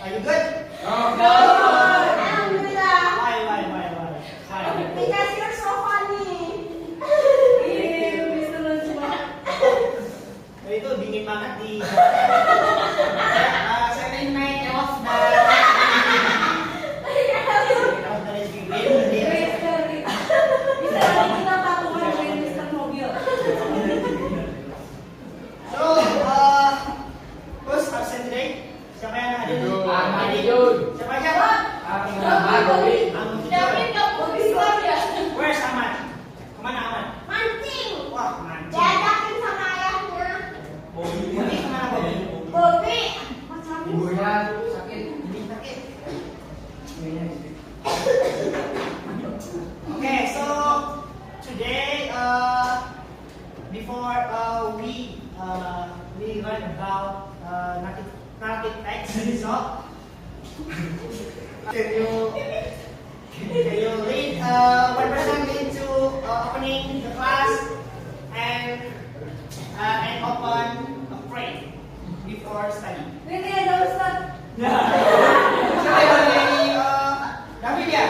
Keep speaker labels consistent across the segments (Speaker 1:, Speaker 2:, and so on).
Speaker 1: Are you good?
Speaker 2: No.
Speaker 3: Alhamdulillah.
Speaker 1: Why?
Speaker 3: Because you're so funny.
Speaker 1: Itu dingin banget di. Saya ingin naik off dari
Speaker 3: Bisa lagi kita patungan dengan Mister Mobil.
Speaker 1: So, who's absent today? Siapa yang hadir?
Speaker 2: Ahmad.
Speaker 1: Siapa aja?
Speaker 3: David nggak bisa ya.
Speaker 1: Where's Ahmad? Kemana Ahmad?
Speaker 3: Mancing.
Speaker 1: Wah, mancing.
Speaker 3: Diajakin sama ayahnya.
Speaker 1: Bobby kemana Bobby?
Speaker 3: Bobby. Macam
Speaker 2: Ibunya sakit.
Speaker 1: Ini sakit. Okay, so today, before we learn about narrative text, so can you read one person into opening the class and open a pray before study.
Speaker 3: Ini ada Ustaz.
Speaker 1: Siapa yang dari David ya?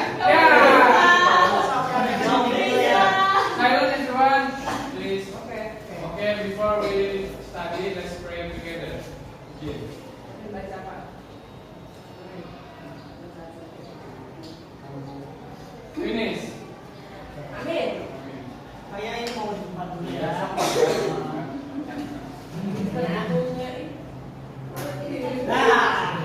Speaker 2: Silent everyone, please. Okay, before we study, let's pray together.
Speaker 3: Baca apa?
Speaker 2: Finish.
Speaker 3: Amin.
Speaker 1: Kayak ini mau di depan dulu ya. Nah,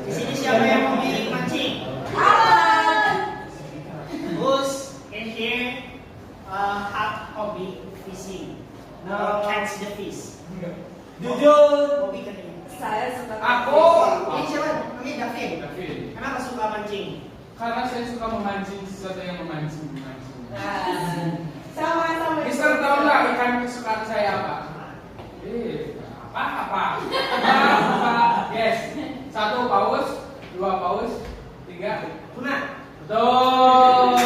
Speaker 1: di sini siapa yang mau mancing? Who's in here have hobby fishing? Catch the fish. Jujur. Bobby kan ini.
Speaker 3: Saya suka.
Speaker 2: Aku.
Speaker 1: Ini siapa? Namanya David.
Speaker 2: David.
Speaker 1: Kenapa suka mancing?
Speaker 2: Karena saya suka memancing sesuatu yang memancing.
Speaker 3: Sama-sama.
Speaker 2: Mister tahu nggak ikan kesukaan saya apa? Apa? Yes. 1 paus, 2 paus, 3
Speaker 1: Tuna.
Speaker 2: betul.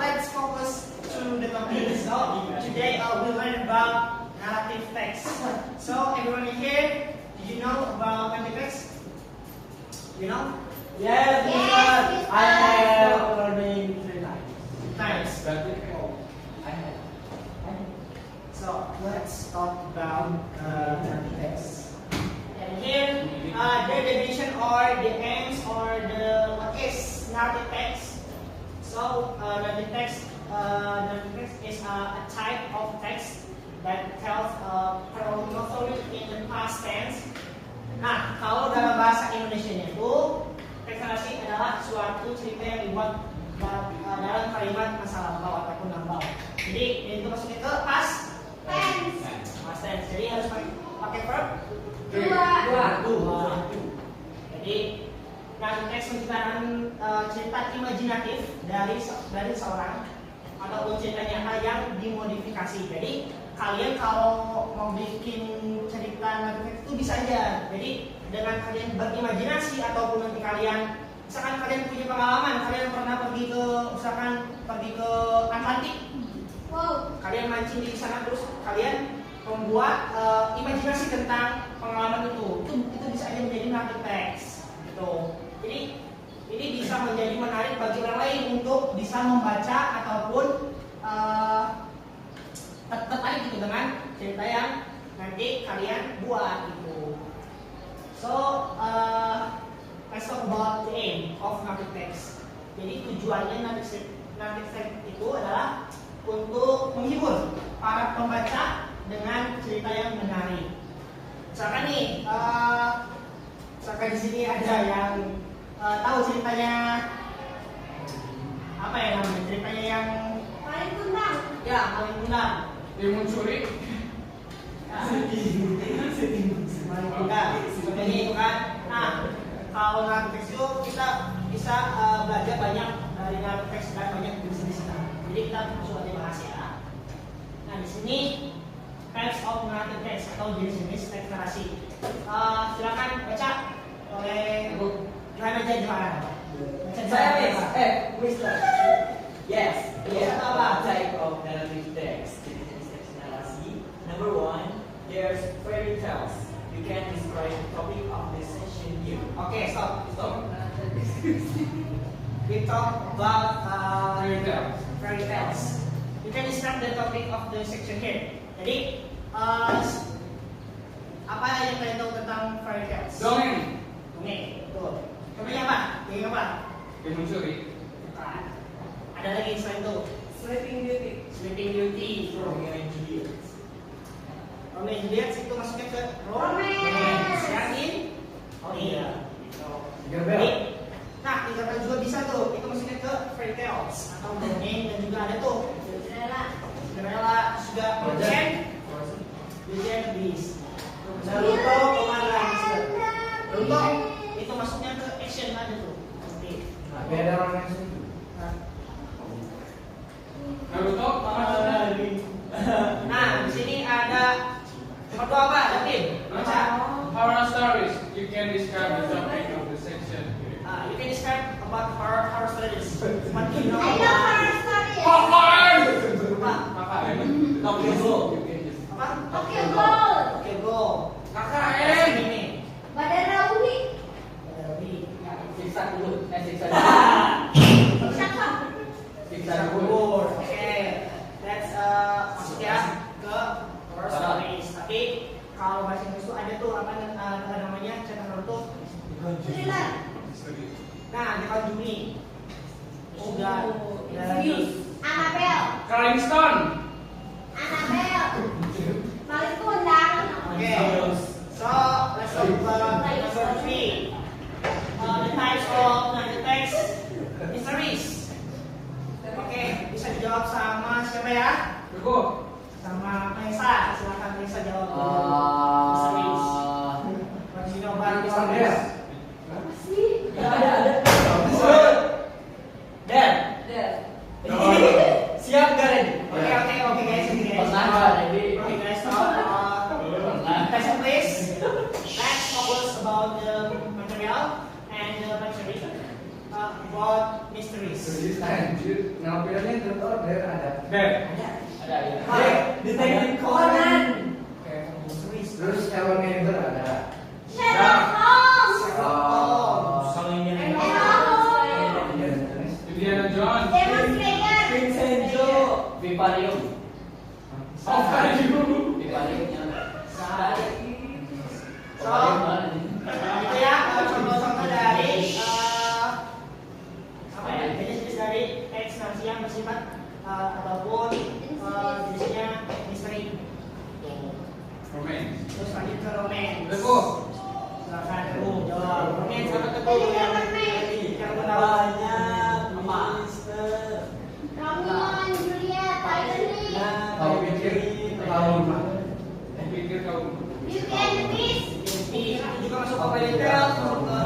Speaker 1: Let's focus to the topic. So today we'll learn about narrative text. So everyone here, did you know about narrative text? You know?
Speaker 4: Yes,
Speaker 3: Yes,
Speaker 4: I have learning 3 times.
Speaker 2: Berarti
Speaker 4: I have.
Speaker 1: So let's talk about narrative text. And here, the definition or the aims or the what is narrative text. So narrative text is a type of text that tells a story in the past tense. Nah, kalau dalam bahasa Indonesianya itu teks narasi adalah suatu cerita yang dibuat dalam kalimat masa lampau ataupun lampau. Jadi itu maksudnya ke past tense. Jadi harus pakai verb dua. Jadi narrative text menciptakan cerita imajinatif dari seorang ataupun cerita nyata yang dimodifikasi. Jadi kalian kalau mau bikin cerita narratif itu bisa aja. Jadi dengan kalian berimajinasi ataupun nanti kalian misalkan kalian punya pengalaman, kalian pernah pergi ke Atlantik.
Speaker 3: Wow.
Speaker 1: Kalian mancing di sana terus kalian membuat imajinasi tentang pengalaman itu bisa aja menjadi narrative text gitu. Jadi ini bisa menjadi menarik bagi orang lain untuk bisa membaca ataupun tertarik gitu dengan cerita yang nanti kalian buat gitu. So let's talk about the aim of narrative text. Jadi tujuannya narrative text itu adalah untuk menghibur para pembaca dengan cerita yang menarik. Misalkan nih, misalkan di sini ada yang tahu ceritanya apa ya namanya? Ceritanya yang
Speaker 3: Paling kundang.
Speaker 1: ya paling kundang.
Speaker 2: Timun suri.
Speaker 1: Paling kundang. Seperti itu kan. Nah, kalau narrative text itu kita bisa belajar banyak dari narrative text dan banyak di sana. Jadi kita langsung aja bahas ya. Nah di sini types of narrative text atau jenis-jenis teks narasi. Silakan baca oleh Johan aja Johan.
Speaker 4: Saya Mister. Yes,
Speaker 1: Yes,
Speaker 4: apa type of narrative text? Jenis-jenis teks narasi. Number 1, there You can describe the topic of this session here.
Speaker 1: Okay, stop.
Speaker 4: Stop.
Speaker 1: We talk about
Speaker 2: Fairy tales.
Speaker 1: fairy tales. You can describe the topic of the section here. Jadi, apa yang kalian tahu tentang fairy tales?
Speaker 2: Dongeng.
Speaker 1: Dongeng, betul. Contohnya apa? Dongeng apa?
Speaker 2: Dia mencuri.
Speaker 1: Bukan. Ada lagi selain itu.
Speaker 3: Sleeping Beauty.
Speaker 1: Sleeping Beauty.
Speaker 4: Romeo and Juliet.
Speaker 1: Romeo and Juliet itu masuknya ke
Speaker 3: Romance.
Speaker 1: Yakin? Oh iya. Jadi, nah, kita juga bisa tuh. Itu masuknya ke fairy tales atau dongeng dan juga ada tuh
Speaker 3: Cinderella.
Speaker 1: Cinderella juga Frozen. Beauty and the Beast.
Speaker 4: Naruto kemana?
Speaker 1: Naruto itu masuknya ke action ada tuh. Oke.
Speaker 4: Beda orang yang
Speaker 2: Naruto.
Speaker 1: Nah, di sini ada nomor 2 apa? David, baca.
Speaker 2: Horror stories. You can describe the topic of the section.
Speaker 1: You can describe about horror stories. What do you know
Speaker 3: I love
Speaker 1: about?
Speaker 3: horror stories.
Speaker 2: Popcorn.
Speaker 1: Apa?
Speaker 2: KKN.
Speaker 4: Tokyo Ghoul.
Speaker 1: Apa?
Speaker 3: Tokyo Ghoul.
Speaker 1: Oke, go.
Speaker 2: KKN.
Speaker 1: Ini.
Speaker 3: Badan Rawi.
Speaker 4: Siksa dulu. Siksa
Speaker 3: Siapa?
Speaker 4: Siksa dulu.
Speaker 1: Oke, that's masuk ya ke horror stories. Tapi kalau bahasa Inggris itu ada tuh apa namanya cerita Naruto.
Speaker 3: Thriller.
Speaker 1: Nah, di Juni. Sudah dari
Speaker 3: Annabelle.
Speaker 2: Rolling Stone.
Speaker 3: Annabelle. Paling kundang.
Speaker 1: Okay, so let's talk about number 3. The types of text mysteries. Oke, bisa dijawab sama siapa ya?
Speaker 2: Teguh.
Speaker 1: Sama Kaisa. Silakan Kaisa jawab dulu. Mysteries. What do you know about mysteries?
Speaker 3: Apa sih?
Speaker 4: Ada. Dan. Siap gak Randy?
Speaker 1: Okay, guys.
Speaker 4: Pernah Randy.
Speaker 1: Okay, guys, stop. Attention, please. Let's focus about the material and the mystery. About mysteries.
Speaker 5: Anjir, nama filmnya terorder ada.
Speaker 2: Ben.
Speaker 4: Ada ya.
Speaker 3: Conan.
Speaker 4: Detektif Conan.
Speaker 1: Mysteries.
Speaker 5: Terus Calvin Manor ada.
Speaker 3: Sherlock Holmes.
Speaker 2: Indiana Jones.
Speaker 3: Demon Slayer.
Speaker 4: Vincenzo. Vivarium.
Speaker 2: Vivarium.
Speaker 4: Vivariumnya.
Speaker 1: So, itu ya contoh-contoh dari apa ya? Jenis-jenis dari teks narasi yang bersifat ataupun jenisnya misteri.
Speaker 2: Romance.
Speaker 1: Terus lanjut ke romance.
Speaker 2: Teguh.
Speaker 1: Silakan Teguh jawab. Romance apa Teguh yang kamu tahu? Apa?
Speaker 3: Romeo and Juliet. Titanic.
Speaker 5: Kau pikir tahu mah?
Speaker 2: Pikir kau.
Speaker 3: Beauty and the Beast.
Speaker 1: Itu juga masuk ke fairy tale, masuk ke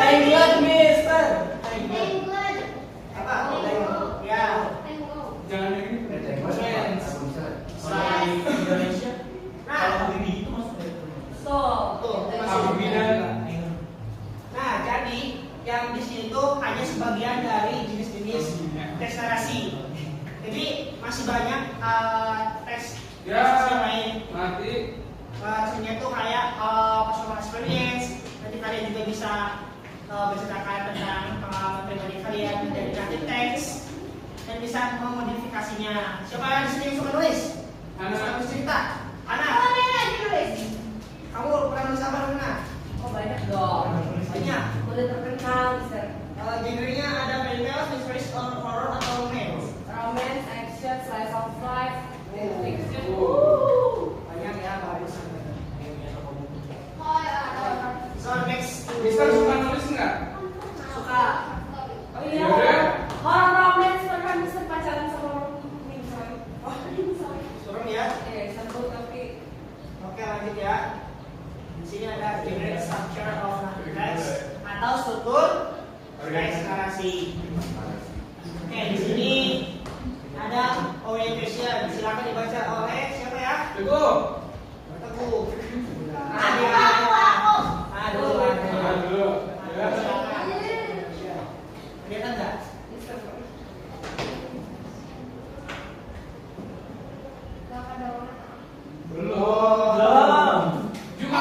Speaker 4: England, Mister.
Speaker 3: England.
Speaker 1: apa? Ya.
Speaker 3: Tango.
Speaker 2: Jangan yang ini.
Speaker 1: Romance.
Speaker 4: Selain Indonesia,
Speaker 1: Nah,
Speaker 4: kalau Habibie itu masuk dari
Speaker 3: So.
Speaker 1: tuh,
Speaker 2: Habibie dan
Speaker 1: Nah, jadi yang di sini tuh hanya sebagian dari jenis-jenis teks narasi. Jadi masih banyak teks
Speaker 2: Ya.
Speaker 1: yang lain.
Speaker 2: Mati.
Speaker 1: Sebenarnya tuh kayak personal experience. Nanti kalian juga bisa berceritakan tentang pengalaman pribadi kalian dari kreatif teks dan bisa memodifikasinya. Siapa yang di sini yang suka nulis?
Speaker 2: Ana.
Speaker 1: Suka nulis cerita? Ana,
Speaker 3: Apa yang lagi nulis?
Speaker 1: kamu pernah nulis apa Ana?
Speaker 3: Oh banyak dong.
Speaker 1: Banyak.
Speaker 3: Udah terkenal, Mister.
Speaker 1: Genrenya ada fairy tale, mysteries, horror atau romance.
Speaker 3: Romance, action, slice of life, fiction.
Speaker 1: Banyak ya, bagus.
Speaker 3: Oh ya.
Speaker 1: So next,
Speaker 2: Mister suka nulis nggak?
Speaker 1: suka.
Speaker 3: Oh iya.
Speaker 2: Yaudah.
Speaker 3: Horror romance pernah Mister pacaran sama orang Minsoy. Oh, Minsoy.
Speaker 1: Serem ya.
Speaker 3: Seru tapi.
Speaker 1: Oke, lanjut ya. Di sini ada generate structure of text atau struktur teks narasi. Oke, di sini ada orientation. Silakan dibaca oleh siapa ya?
Speaker 2: Teguh.
Speaker 1: Teguh.
Speaker 3: Aku.
Speaker 1: Aduh.
Speaker 2: Dulu. Ya.
Speaker 1: Silakan. Kelihatan nggak?
Speaker 2: Belum.
Speaker 1: Juga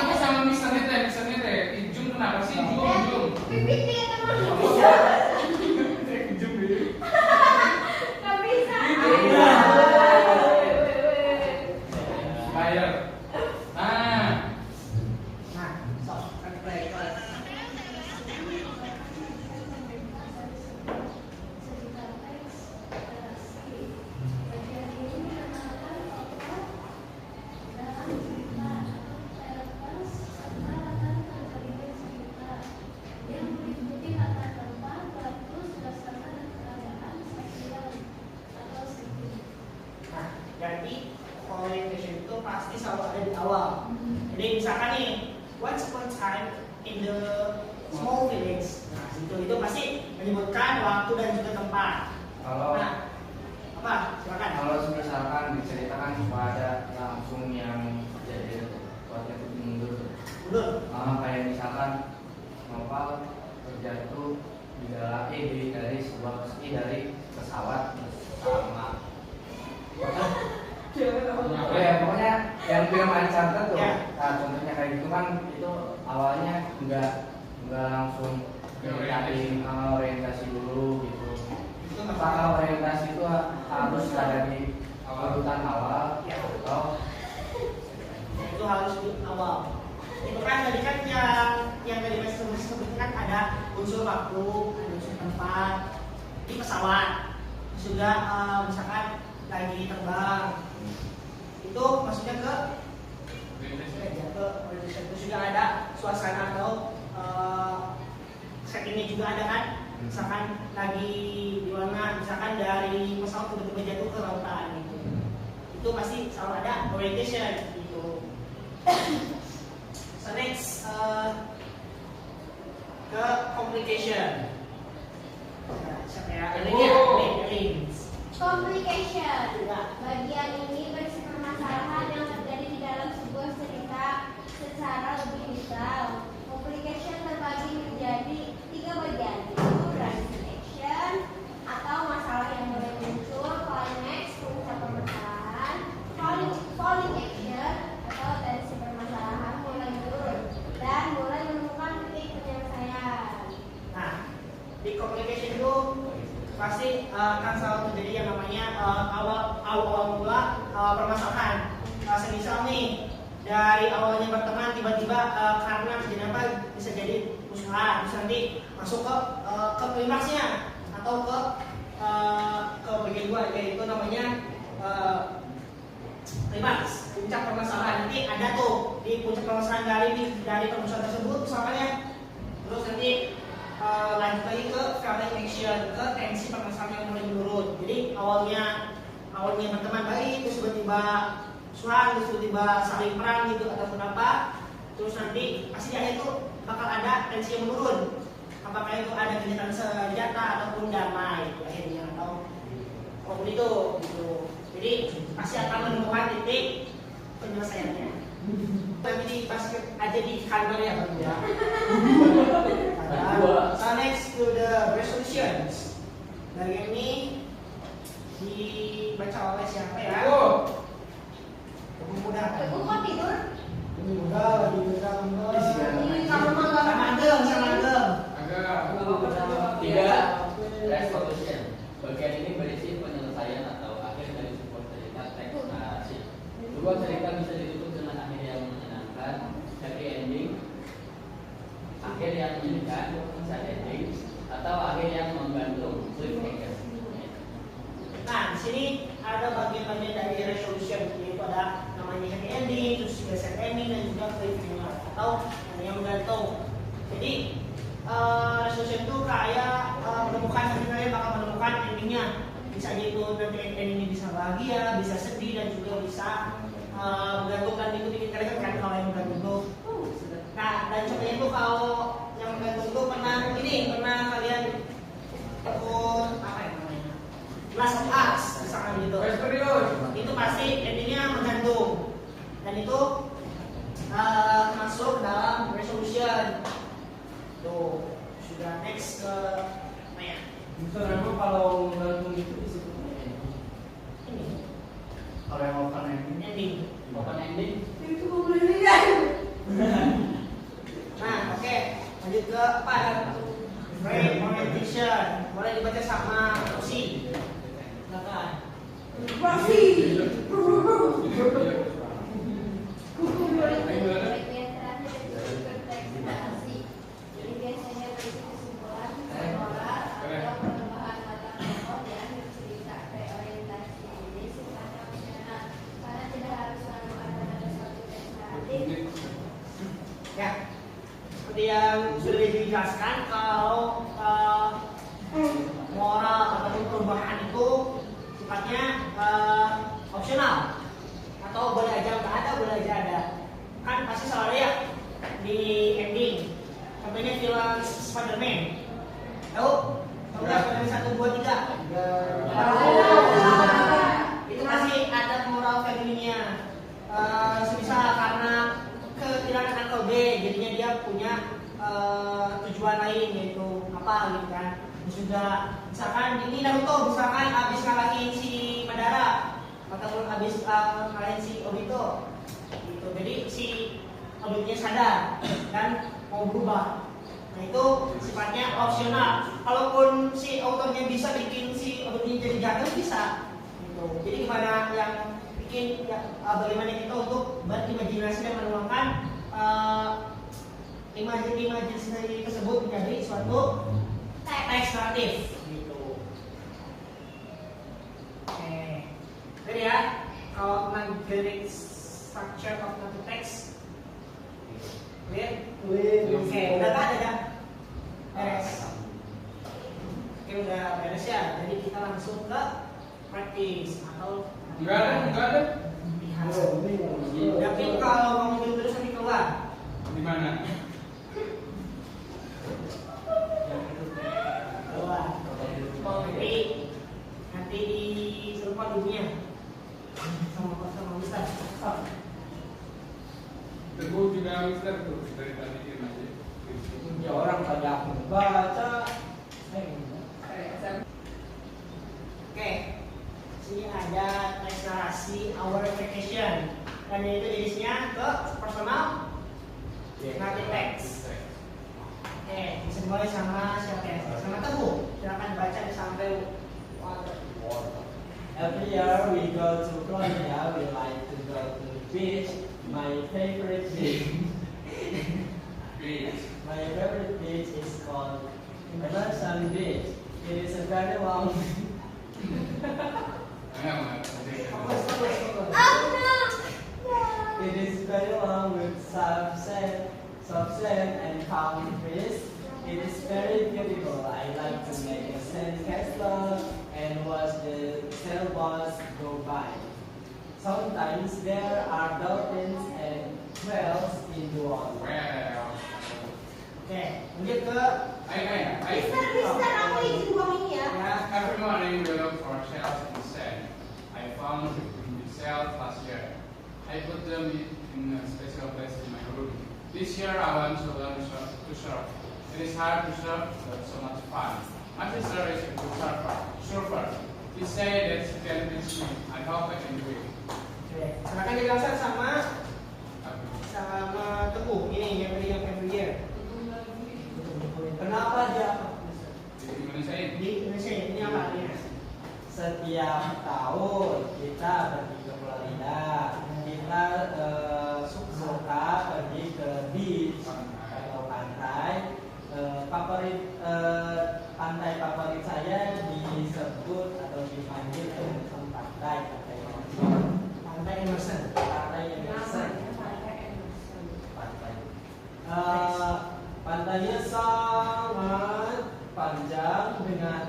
Speaker 1: berarti orientation itu pasti selalu ada di awal. Jadi misalkan nih, once upon a time in the small village. Nah, itu pasti menyebutkan waktu dan juga tempat.
Speaker 5: Kalau
Speaker 1: Nah, apa? Silakan.
Speaker 5: kalau misalkan diceritakan kepada langsung yang jadi waktu itu mundur.
Speaker 1: Mundur.
Speaker 5: Kayak misalkan novel terjatuh di dalam dari sebuah dari pesawat sama ya pokoknya yang film Uncharted tuh.
Speaker 1: Ya.
Speaker 5: Nah, contohnya kayak gitu kan itu awalnya nggak langsung ceritain orientasi dulu gitu.
Speaker 1: Itu
Speaker 5: Apakah orientasi itu harus ada di urutan awal
Speaker 1: Ya.
Speaker 5: atau
Speaker 1: itu harus di awal. Itu kan tadi kan yang tadi Mas sebutkan kan ada unsur waktu, ada unsur tempat di pesawat. Juga misalkan lagi terbang, itu maksudnya ke orientation. Terus juga ada suasana atau settingnya juga ada kan. Misalkan lagi di mana, misalkan dari pesawat tiba-tiba jatuh ke lautan gitu. Itu pasti selalu ada orientation gitu. So next ke complication. Nah, siapa ya? Elin.
Speaker 3: Complication. Bagian ini berisi permasalahan yang terjadi di dalam sebuah cerita secara lebih detail. Complication terbagi menjadi 3 bagian, yaitu rising action atau masalah yang mulai muncul, climax puncak permasalahan, falling action atau tensi permasalahan mulai turun dan mulai menemukan titik penyelesaian.
Speaker 1: Nah, di complication itu pasti akan selalu terjadi yang namanya awal mula permasalahan. Semisal nih dari awalnya berteman tiba-tiba karena kejadian apa bisa jadi musuhan, bisa nanti masuk ke klimaksnya atau ke bagian dua yaitu namanya klimaks, puncak permasalahan. Nanti ada tuh di puncak permasalahan dari permasalahan tersebut misalnya, terus nanti lanjut lagi ke falling action, ke tensi permasalahan yang mulai menurun. Jadi awalnya berteman baik, terus tiba-tiba suara, terus tiba-tiba saling perang gitu ataupun apa, terus nanti pasti akhirnya itu bakal ada tensi yang menurun. Apakah itu ada gencatan senjata ataupun damai akhirnya atau apapun itu gitu. Jadi pasti akan menemukan titik penyelesaiannya. Tapi di basket aja di kantor ya Bang ya. So next to the resolutions. Bagian ini dibaca oleh siapa ya? Lebih mudah kan?
Speaker 3: Ibu kok tidur?
Speaker 1: Lebih mudah, lebih mudah.
Speaker 3: Di kamar mangga.
Speaker 1: Sama Ageng.
Speaker 6: Tiga, resolution. Bagian ini berisi penyelesaian atau akhir dari sebuah cerita teks narasi. Sebuah cerita bisa ditutup dengan akhir yang menyenangkan, happy ending, akhir yang menyedihkan, sad ending, atau akhir yang menggantung, cliffhanger.
Speaker 1: Nah, di sini ada bagian-bagian dari resolution, yaitu ada namanya happy ending, terus juga sad ending dan juga cliffhanger atau yang menggantung. Jadi resolution itu kayak menemukan nanti kalian bakal menemukan endingnya. Bisa aja itu nanti endingnya bisa bahagia, bisa sedih dan juga bisa menggantungkan itu bikin kalian kan kalau yang menggantung itu. Nah, dan contohnya itu kalau yang menggantung itu pernah kalian ikut apa ya namanya? Last of Us misalkan gitu. Itu pasti endingnya menggantung dan itu masuk dalam resolution. Tuh, sudah next ke apa ya?
Speaker 4: Misalnya kalau gantung itu disebutnya
Speaker 1: Ini
Speaker 5: kalau yang open ending
Speaker 1: ending.
Speaker 6: Open ending.
Speaker 3: Itu gue boleh lihat.
Speaker 1: Nah, oke. Lanjut ke apa? Frame orientation. Boleh dibaca sama Rosi. Silakan.
Speaker 3: Rossi. Jadi biasanya berisi kesimpulan, moral, atau penambahan latar belakang yang bercerita reorientasi ini sifatnya opsional karena tidak harus selalu ada suatu teks naratif.
Speaker 1: Ya. Seperti yang sudah dijelaskan kalau moral ataupun perubahan itu sifatnya opsional atau boleh aja nggak ada, boleh aja ada. Kan pasti selalu ya di ending. Contohnya film Spider-Man. Tahu? Tahu nggak Spider-Man 1, 2, 3? Itu masih ada moral value-nya. Semisal karena kehilangan Uncle B, jadinya dia punya tujuan lain, yaitu apa gitu kan. Sudah misalkan ini Naruto misalkan habis ngalahin si Madara ataupun habis ngalahin si Obito gitu. Jadi si Obito sadar dan mau berubah. Nah itu sifatnya opsional. Kalaupun si autornya bisa bikin si Obito jadi jatuh bisa gitu. Jadi gimana yang bikin ya, bagaimana kita untuk berimajinasi dan menuangkan imajinasi tersebut menjadi suatu teks naratif gitu. Oke. Jadi ya, kalau tentang basic structure of narrative text clear? Oke, udah tak ada beres. Oke, udah beres ya. Jadi kita langsung ke practice atau
Speaker 2: Enggak ada.
Speaker 1: tapi kalau kamu terus nanti keluar.
Speaker 2: Di mana?
Speaker 1: Nanti di serupa dunia sama Ustaz.
Speaker 2: Teguh juga Mister tuh dari tadi dia masih.
Speaker 4: Ya orang banyak membaca.
Speaker 1: Oke, sini ada teks narasi Our Vacation dan itu jenisnya ke personal narrative text. Oke, bisa dimulai sama siapa ya? Sama Teguh. Silakan baca sampai water.
Speaker 4: Every year we go to Florida. We like to go to the beach. My favorite beach. My favorite beach is called Emerson Beach. It is a very long. It is very long with soft sand and palm trees. It is very beautiful. I like to make a sand castle and watch the sailboats go by. Sometimes there are dolphins and whales in the water.
Speaker 2: Well,
Speaker 1: Oke, lanjut ke
Speaker 3: Mister, aku izin buang ini ya.
Speaker 2: every morning we look for shells in the sand. I found the shells last year. I put them in a special place in my room. This year I want to learn to surf. It is hard to surf, but so much fun. My sister is a good surfer. He said that she can teach me. I hope I can do it.
Speaker 1: Oke, silakan dijelaskan sama Teguh. Ini yang tadi yang every year.
Speaker 4: Kenapa dia?
Speaker 2: Di Indonesia ini.
Speaker 1: Di Indonesia ini apa artinya?
Speaker 4: Setiap tahun kita pergi ke Florida, kita suka pergi ke beach atau pantai. Pantai favorit saya disebut atau dipanggil Emerson Pantai.
Speaker 1: Pantai Emerson.
Speaker 4: Pantai Emerson. Pantainya sangat panjang dengan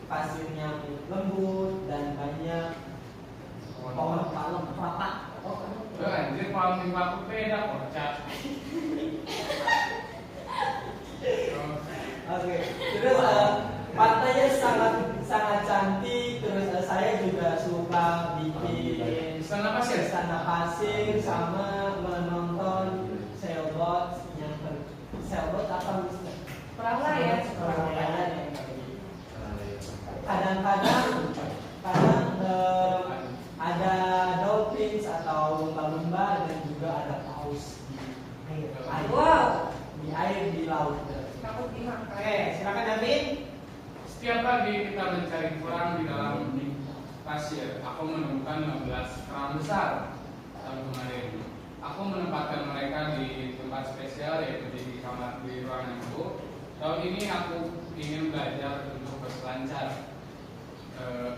Speaker 4: pasir yang lembut dan banyak pohon palem kelapa.
Speaker 2: Anjir, kalau mimpi aku beda kocak.
Speaker 4: Oke, terus pantainya sangat cantik. Terus saya juga suka bikin
Speaker 2: Istana pasir.
Speaker 4: istana pasir sama menonton sailboat sailboat apa Mister?
Speaker 3: Perahu layar.
Speaker 4: Perahu layar yang kadang-kadang ada dolphins atau lumba-lumba dan juga ada paus di air.
Speaker 3: Wow.
Speaker 4: Di air di laut.
Speaker 3: Takut dimakan.
Speaker 1: Oke, silakan David.
Speaker 2: Setiap pagi kita mencari kerang di dalam pasir. Aku menemukan 15 kerang besar tahun kemarin. Aku menempatkan mereka di tempat spesial, yaitu di kamar di ruangan aku. Tahun ini aku ingin belajar untuk berselancar.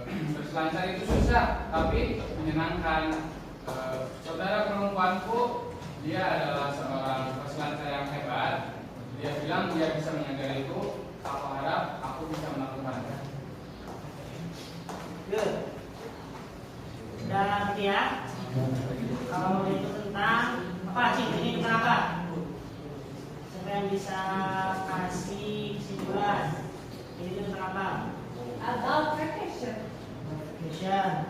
Speaker 2: Berselancar itu susah, tapi menyenangkan. Saudara perempuanku, dia adalah seorang peselancar yang hebat. Dia bilang dia bisa mengajari itu. Aku harap aku bisa melakukannya.
Speaker 1: Good. Udah gitu ya. Kalau itu tentang apa sih? Ini tentang apa? Siapa yang bisa kasih kesimpulan? Ini tentang apa?
Speaker 3: About vacation.
Speaker 1: Vacation.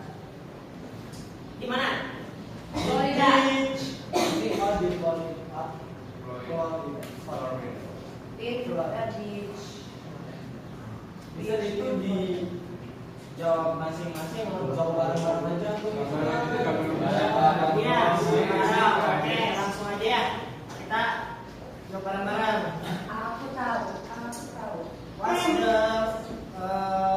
Speaker 1: Di mana?
Speaker 3: Florida.
Speaker 4: Ini all di Florida.
Speaker 2: Florida.
Speaker 3: In Florida Beach.
Speaker 4: Bisa itu di jawab masing-masing, jawab bareng-bareng aja tuh.
Speaker 1: Ya, sekarang oke, langsung aja kita jawab bareng-bareng.
Speaker 3: Aku tahu.
Speaker 1: What's the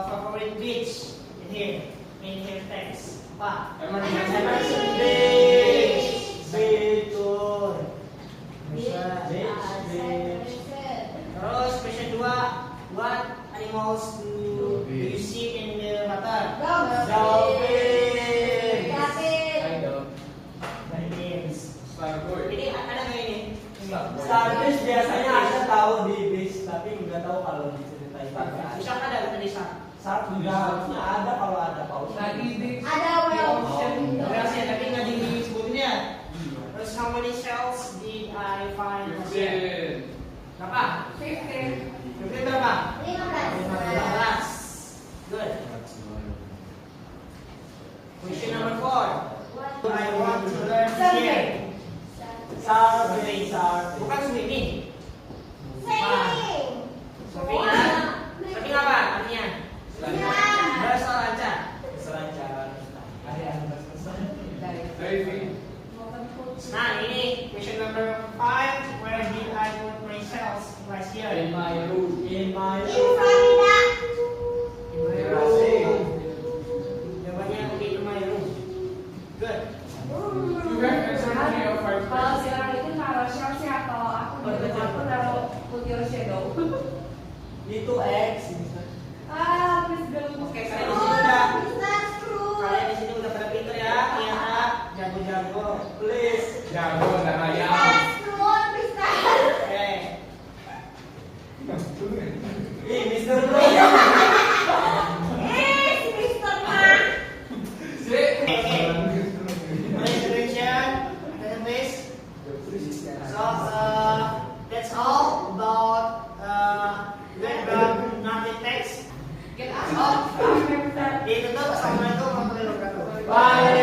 Speaker 1: favorite beach in here? In here text. Apa?
Speaker 2: Emerson
Speaker 1: Beach.
Speaker 4: Betul.
Speaker 1: Terus question 2, what animals do you see in the water?
Speaker 4: Dolphin.
Speaker 1: Dolphins.
Speaker 2: Starboy.
Speaker 1: Jadi ada nggak ini?
Speaker 4: Starfish biasanya ada tahu di beach, tapi nggak tahu kalau diceritain.
Speaker 1: Bisa ada tadi sah.
Speaker 4: Shark juga harusnya ada kalau ada paus.
Speaker 3: Ada whale.
Speaker 1: Berasnya tapi nggak disebutinnya. Terus how many shells did I find?
Speaker 2: 15.
Speaker 1: Berapa?
Speaker 3: 15.
Speaker 1: 15 berapa?
Speaker 3: 15.
Speaker 1: 15. Good. Question number 4. I want to learn here.
Speaker 4: Surfing.
Speaker 1: Bukan swimming.
Speaker 3: Sailing.
Speaker 1: Swimming apa artinya? Berselancar.
Speaker 4: Selancar.
Speaker 2: Diving.
Speaker 1: Nah ini question number 5. Where did I put myself last year?
Speaker 4: In my room.
Speaker 3: In Florida.
Speaker 1: Jawabannya in my room. Good.
Speaker 2: You have answered 3 of 5
Speaker 7: Kalau si
Speaker 2: questions.
Speaker 7: orang itu naruh shell sih, kalau aku di rumah aku naruh put your shadow.
Speaker 4: Itu X.
Speaker 7: Please don't.
Speaker 1: Oke, kalian di sini udah
Speaker 3: Business crew.
Speaker 1: kalian di sini udah pada pinter ya, ternyata jago-jago.
Speaker 4: Please.
Speaker 2: Jago dan ayam.
Speaker 3: Business crew. Business.
Speaker 1: Oke.
Speaker 4: Ih, Mr. Bro.
Speaker 3: Si Mr. Ma.
Speaker 1: Please attention. Please. So that's all about background nothing text.
Speaker 7: Get out of our
Speaker 1: Ditutup. Assalamualaikum warahmatullahi wabarakatuh.
Speaker 4: Bye.